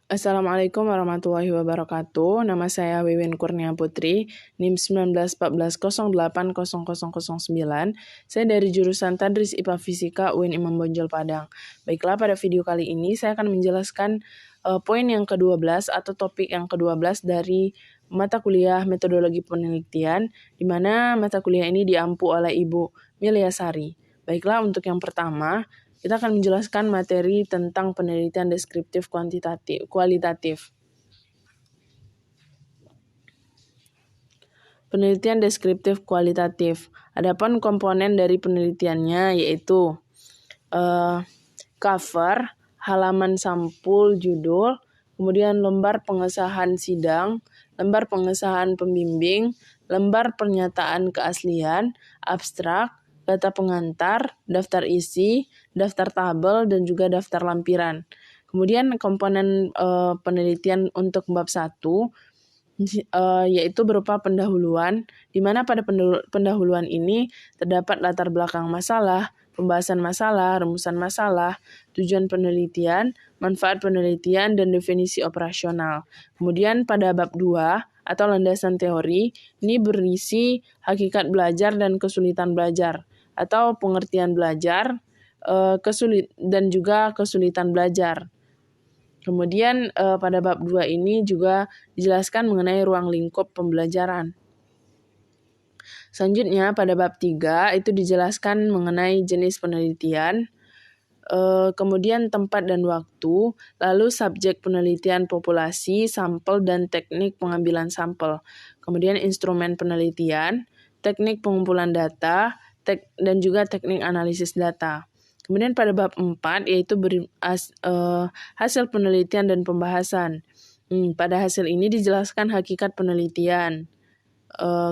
Assalamualaikum warahmatullahi wabarakatuh. Nama saya Wiwin Kurnia Putri, NIM 1914080009. Saya dari jurusan Tadris IPA Fisika UIN Imam Bonjol Padang. Baiklah, pada video kali ini saya akan menjelaskan poin yang ke-12 atau topik yang ke-12 dari mata kuliah metodologi penelitian, di mana mata kuliah ini diampu oleh Ibu Milyasari. Baiklah, untuk yang pertama, kita akan menjelaskan materi tentang penelitian deskriptif kualitatif. Penelitian deskriptif kualitatif. Adapun komponen dari penelitiannya yaitu cover, halaman sampul, judul, kemudian lembar pengesahan sidang, lembar pengesahan pembimbing, lembar pernyataan keaslian, abstrak, data pengantar, daftar isi, daftar tabel, dan juga daftar lampiran. Kemudian komponen penelitian untuk bab 1 yaitu berupa pendahuluan, di mana pada pendahuluan ini terdapat latar belakang masalah, pembahasan masalah, rumusan masalah, tujuan penelitian, manfaat penelitian, dan definisi operasional. Kemudian pada bab 2 atau landasan teori, ini berisi hakikat belajar dan kesulitan belajar, atau pengertian belajar, dan juga kesulitan belajar. Kemudian pada bab 2 ini juga dijelaskan mengenai ruang lingkup pembelajaran. Selanjutnya pada bab 3 itu dijelaskan mengenai jenis penelitian, kemudian tempat dan waktu, lalu subjek penelitian populasi, sampel dan teknik pengambilan sampel. Kemudian instrumen penelitian, teknik pengumpulan data, dan juga teknik analisis data. Kemudian pada bab 4 yaitu hasil penelitian dan pembahasan. Pada hasil ini dijelaskan hakikat penelitian.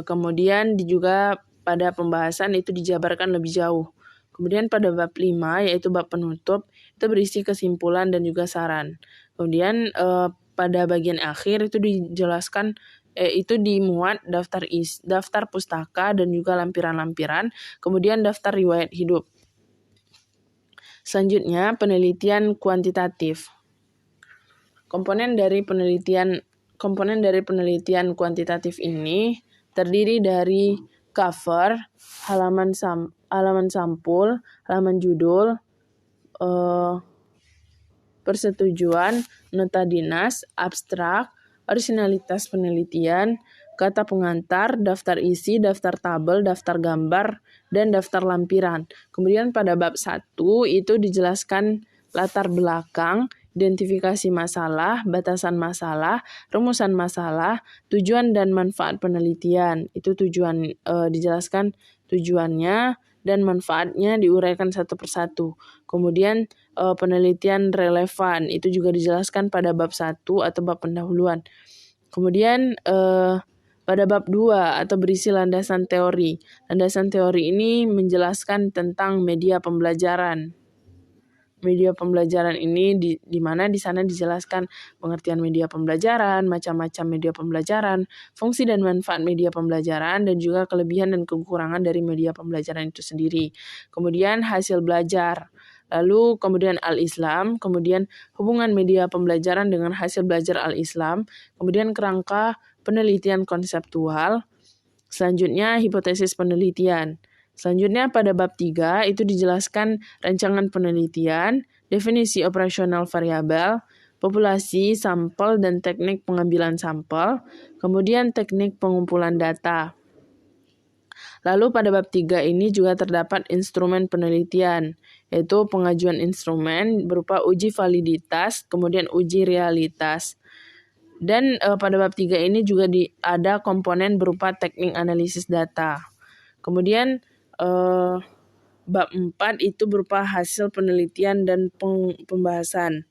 Kemudian juga pada pembahasan itu dijabarkan lebih jauh. Kemudian pada bab 5 yaitu bab penutup itu berisi kesimpulan dan juga saran. Kemudian pada bagian akhir itu dijelaskan itu dimuat daftar pustaka dan juga lampiran-lampiran, kemudian daftar riwayat hidup. Selanjutnya, penelitian kuantitatif. Komponen dari penelitian kuantitatif ini terdiri dari cover, halaman sampul, halaman judul, persetujuan, nota dinas, abstrak, orisinalitas penelitian, kata pengantar, daftar isi, daftar tabel, daftar gambar, dan daftar lampiran. Kemudian pada bab 1 itu dijelaskan latar belakang, identifikasi masalah, batasan masalah, rumusan masalah, tujuan dan manfaat penelitian. Itu dijelaskan tujuannya dan manfaatnya diuraikan satu persatu. Kemudian penelitian relevan itu juga dijelaskan pada bab 1 atau bab pendahuluan. Kemudian pada bab 2 atau berisi landasan teori. Landasan teori ini menjelaskan tentang media pembelajaran. Media pembelajaran ini di mana di sana dijelaskan pengertian media pembelajaran, macam-macam media pembelajaran, fungsi dan manfaat media pembelajaran, dan juga kelebihan dan kekurangan dari media pembelajaran itu sendiri. Kemudian hasil belajar. Lalu kemudian al-Islam, kemudian hubungan media pembelajaran dengan hasil belajar al-Islam, kemudian kerangka penelitian konseptual, selanjutnya hipotesis penelitian. Selanjutnya pada bab 3 itu dijelaskan rancangan penelitian, definisi operasional variabel, populasi, sampel, dan teknik pengambilan sampel, kemudian teknik pengumpulan data. Lalu pada bab 3 ini juga terdapat instrumen penelitian, yaitu pengajuan instrumen berupa uji validitas, kemudian uji realitas. Dan pada bab 3 ini juga ada komponen berupa teknik analisis data. Kemudian bab 4 itu berupa hasil penelitian dan pembahasan,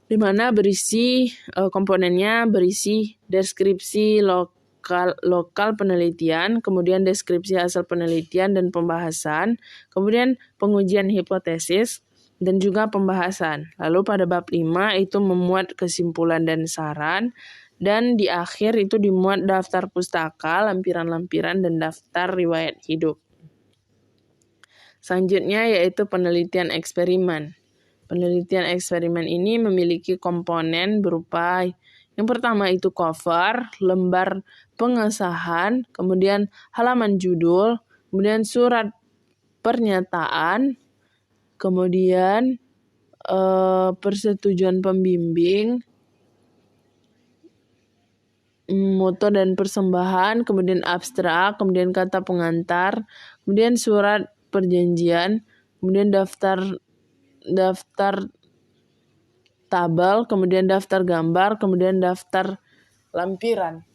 di mana komponennya berisi deskripsi lokal penelitian, kemudian deskripsi hasil penelitian dan pembahasan, kemudian pengujian hipotesis, dan juga pembahasan. Lalu pada bab 5 itu memuat kesimpulan dan saran, dan di akhir itu dimuat daftar pustaka, lampiran-lampiran, dan daftar riwayat hidup. Selanjutnya yaitu penelitian eksperimen. Penelitian eksperimen ini memiliki komponen berupa yang pertama itu cover, lembar pengesahan, kemudian halaman judul, kemudian surat pernyataan, kemudian persetujuan pembimbing, moto dan persembahan, kemudian abstrak, kemudian kata pengantar, kemudian surat perjanjian, kemudian daftar tabel, kemudian daftar gambar, kemudian daftar lampiran.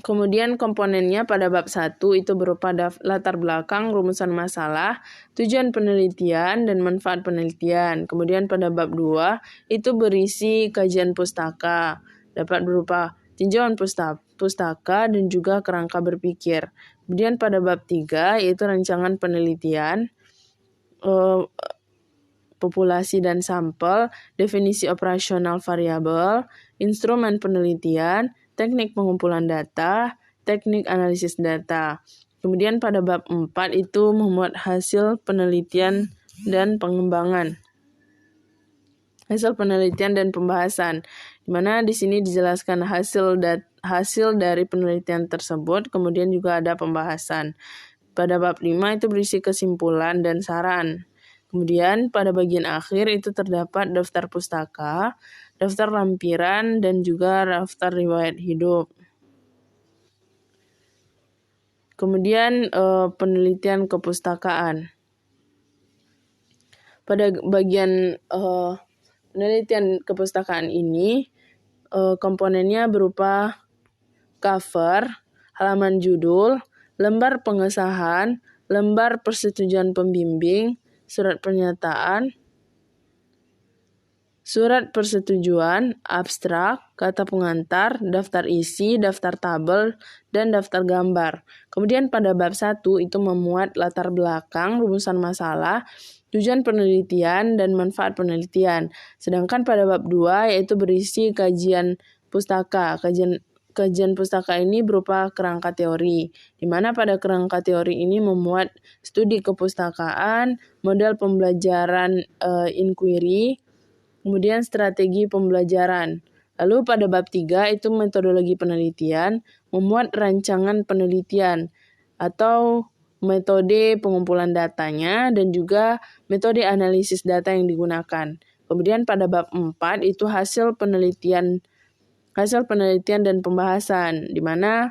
Kemudian komponennya pada bab 1 itu berupa latar belakang, rumusan masalah, tujuan penelitian, dan manfaat penelitian. Kemudian pada bab 2 itu berisi kajian pustaka, dapat berupa tinjauan pustaka dan juga kerangka berpikir. Kemudian pada bab 3 yaitu rancangan penelitian, populasi dan sampel, definisi operasional variabel, instrumen penelitian, teknik pengumpulan data, teknik analisis data. Kemudian pada bab 4 itu memuat hasil penelitian dan pengembangan. Hasil penelitian dan pembahasan, di mana di sini dijelaskan hasil dari penelitian tersebut, kemudian juga ada pembahasan. Pada bab 5 itu berisi kesimpulan dan saran. Kemudian pada bagian akhir itu terdapat daftar pustaka, daftar lampiran, dan juga daftar riwayat hidup. Kemudian penelitian kepustakaan. Pada bagian penelitian kepustakaan ini, komponennya berupa cover, halaman judul, lembar pengesahan, lembar persetujuan pembimbing, surat pernyataan, surat persetujuan, abstrak, kata pengantar, daftar isi, daftar tabel, dan daftar gambar. Kemudian pada bab 1 itu memuat latar belakang, rumusan masalah, tujuan penelitian, dan manfaat penelitian. Sedangkan pada bab 2 yaitu berisi kajian pustaka. Kajian pustaka ini berupa kerangka teori, di mana pada kerangka teori ini memuat studi kepustakaan, model pembelajaran inquiry, kemudian strategi pembelajaran. Lalu pada bab 3 itu metodologi penelitian, memuat rancangan penelitian atau metode pengumpulan datanya dan juga metode analisis data yang digunakan. Kemudian pada bab 4 itu hasil penelitian dan pembahasan, di mana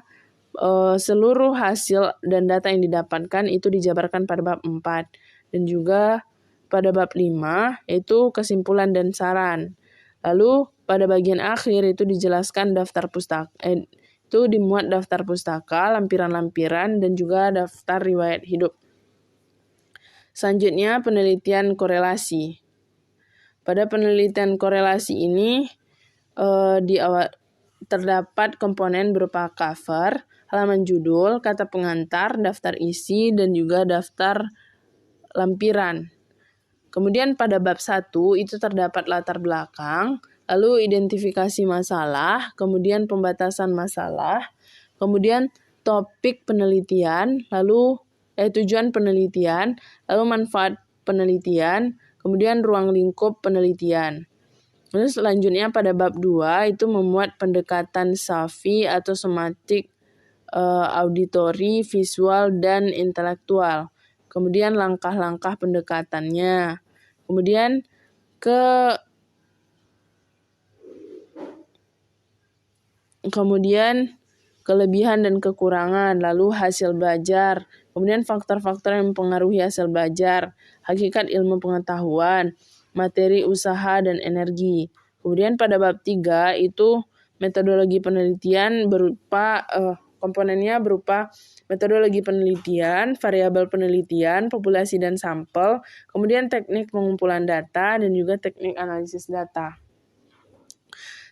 seluruh hasil dan data yang didapatkan itu dijabarkan pada bab 4. Dan juga pada bab 5 yaitu kesimpulan dan saran. Lalu pada bagian akhir itu dijelaskan daftar pustaka, itu dimuat daftar pustaka, lampiran-lampiran, dan juga daftar riwayat hidup. Selanjutnya penelitian korelasi. Pada penelitian korelasi ini terdapat komponen berupa cover, halaman judul, kata pengantar, daftar isi, dan juga daftar lampiran. Kemudian pada bab 1 itu terdapat latar belakang, lalu identifikasi masalah, kemudian pembatasan masalah, kemudian topik penelitian, lalu tujuan penelitian, lalu manfaat penelitian, kemudian ruang lingkup penelitian. Terus selanjutnya pada bab 2 itu memuat pendekatan SAFI atau somatik, auditory, visual, dan intelektual. Kemudian langkah-langkah pendekatannya. Kemudian kelebihan dan kekurangan, lalu hasil belajar, kemudian faktor-faktor yang mempengaruhi hasil belajar, hakikat ilmu pengetahuan, materi usaha dan energi. Kemudian pada bab 3 itu metodologi penelitian berupa komponennya berupa metodologi penelitian, variabel penelitian, populasi dan sampel, kemudian teknik pengumpulan data dan juga teknik analisis data.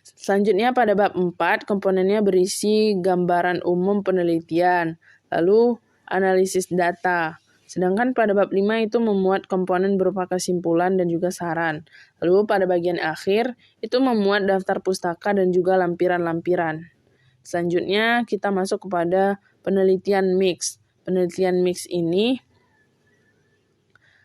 Selanjutnya pada bab 4 komponennya berisi gambaran umum penelitian, lalu analisis data. Sedangkan pada bab 5 itu memuat komponen berupa kesimpulan dan juga saran. Lalu pada bagian akhir itu memuat daftar pustaka dan juga lampiran-lampiran. Selanjutnya kita masuk kepada penelitian mix. Penelitian mix ini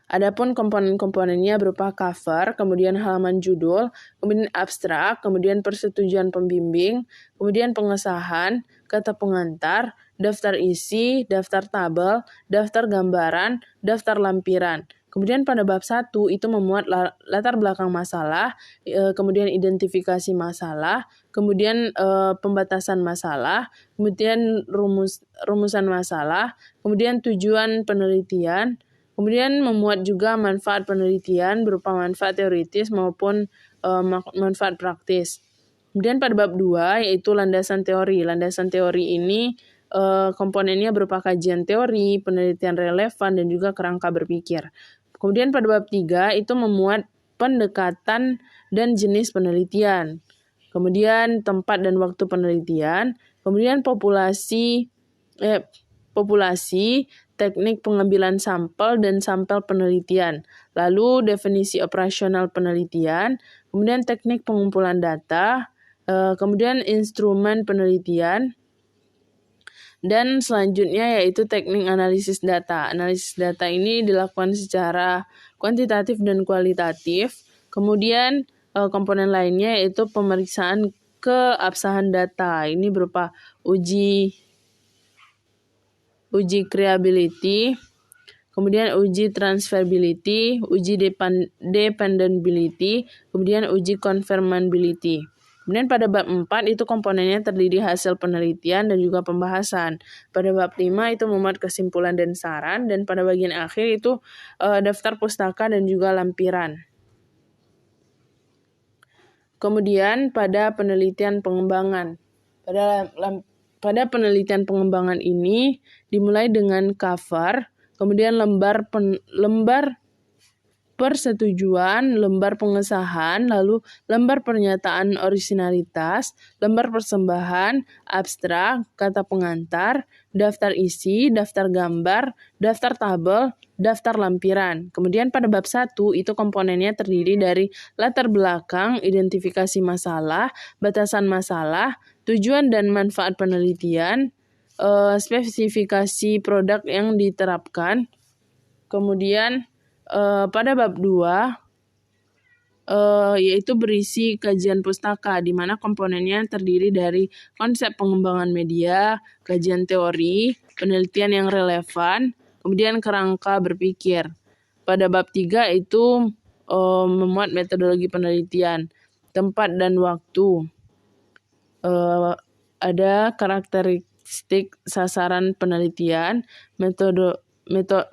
Adapun komponen-komponennya berupa cover, kemudian halaman judul, kemudian abstrak, kemudian persetujuan pembimbing, kemudian pengesahan, kata pengantar, daftar isi, daftar tabel, daftar gambaran, daftar lampiran. Kemudian pada bab 1 itu memuat latar belakang masalah, kemudian identifikasi masalah, kemudian pembatasan masalah, kemudian rumusan masalah, kemudian tujuan penelitian, kemudian memuat juga manfaat penelitian berupa manfaat teoritis maupun manfaat praktis. Kemudian pada bab 2 yaitu landasan teori. Landasan teori ini komponennya berupa kajian teori, penelitian relevan, dan juga kerangka berpikir. Kemudian pada bab 3 itu memuat pendekatan dan jenis penelitian. Kemudian tempat dan waktu penelitian. Kemudian populasi, teknik pengambilan sampel dan sampel penelitian. Lalu definisi operasional penelitian. Kemudian teknik pengumpulan data. Kemudian instrumen penelitian. Dan selanjutnya yaitu teknik analisis data. Analisis data ini dilakukan secara kuantitatif dan kualitatif. Kemudian komponen lainnya yaitu pemeriksaan keabsahan data. Ini berupa uji creability, kemudian uji transferability, uji dependability, kemudian uji confirmability. Kemudian pada bab 4 itu komponennya terdiri hasil penelitian dan juga pembahasan. Pada bab 5 itu memuat kesimpulan dan saran, dan pada bagian akhir itu daftar pustaka dan juga lampiran. Kemudian pada penelitian pengembangan. Pada penelitian pengembangan ini dimulai dengan cover, kemudian lembar persetujuan, lembar pengesahan, lalu lembar pernyataan orisinalitas, lembar persembahan, abstrak, kata pengantar, daftar isi, daftar gambar, daftar tabel, daftar lampiran. Kemudian pada bab 1 itu komponennya terdiri dari latar belakang, identifikasi masalah, batasan masalah, tujuan dan manfaat penelitian, spesifikasi produk yang diterapkan. Kemudian pada bab 2 yaitu berisi kajian pustaka, di mana komponennya terdiri dari konsep pengembangan media, kajian teori, penelitian yang relevan, kemudian kerangka berpikir. Pada bab 3 itu memuat metodologi penelitian, tempat dan waktu. Ada karakteristik sasaran penelitian,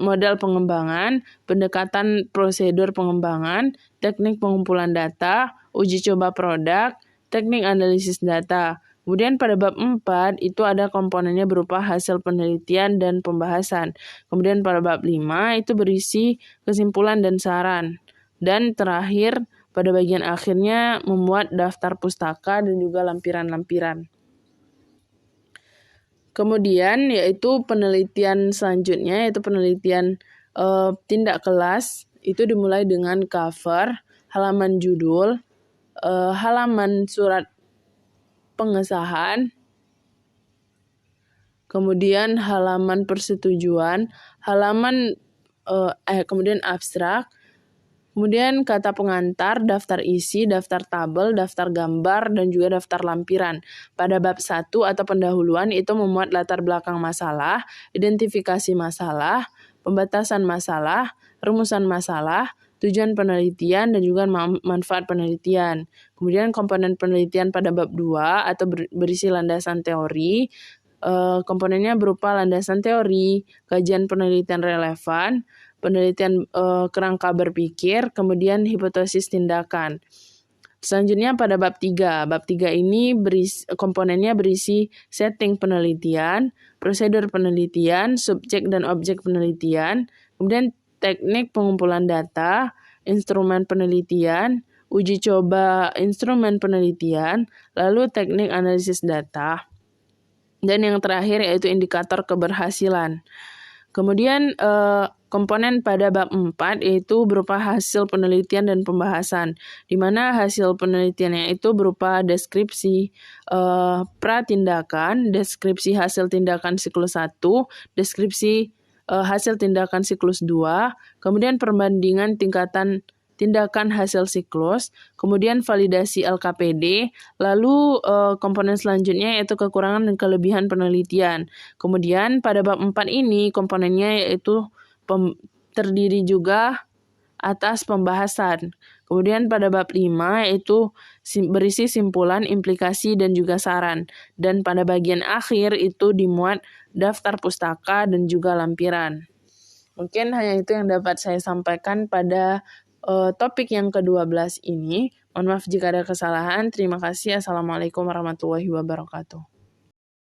model pengembangan, pendekatan prosedur pengembangan, teknik pengumpulan data, uji coba produk, teknik analisis data. Kemudian pada bab 4 itu ada komponennya berupa hasil penelitian dan pembahasan. Kemudian pada bab 5 itu berisi kesimpulan dan saran. Dan terakhir pada bagian akhirnya memuat daftar pustaka dan juga lampiran-lampiran. Kemudian yaitu penelitian selanjutnya yaitu penelitian tindak kelas, itu dimulai dengan cover, halaman judul, halaman surat pengesahan, kemudian halaman persetujuan, kemudian abstrak, kemudian kata pengantar, daftar isi, daftar tabel, daftar gambar, dan juga daftar lampiran. Pada bab 1 atau pendahuluan itu memuat latar belakang masalah, identifikasi masalah, pembatasan masalah, rumusan masalah, tujuan penelitian, dan juga manfaat penelitian. Kemudian komponen penelitian pada bab 2 atau berisi landasan teori, komponennya berupa landasan teori, kajian penelitian relevan, penelitian kerangka berpikir, kemudian hipotesis tindakan. Selanjutnya pada bab 3. Bab 3 ini komponennya berisi setting penelitian, prosedur penelitian, subjek dan objek penelitian, kemudian teknik pengumpulan data, instrumen penelitian, uji coba instrumen penelitian, lalu teknik analisis data, dan yang terakhir yaitu indikator keberhasilan. Kemudian komponen pada bab 4 yaitu berupa hasil penelitian dan pembahasan, di mana hasil penelitiannya itu berupa deskripsi pratindakan, deskripsi hasil tindakan siklus 1, deskripsi hasil tindakan siklus 2, kemudian perbandingan tindakan hasil siklus, kemudian validasi LKPD, lalu komponen selanjutnya yaitu kekurangan dan kelebihan penelitian. Kemudian pada bab 4 ini komponennya yaitu terdiri juga atas pembahasan. Kemudian pada bab 5 yaitu berisi simpulan, implikasi, dan juga saran. Dan pada bagian akhir itu dimuat daftar pustaka dan juga lampiran. Mungkin hanya itu yang dapat saya sampaikan pada topik yang ke-12 ini. Mohon maaf jika ada kesalahan. Terima kasih. Assalamualaikum warahmatullahi wabarakatuh.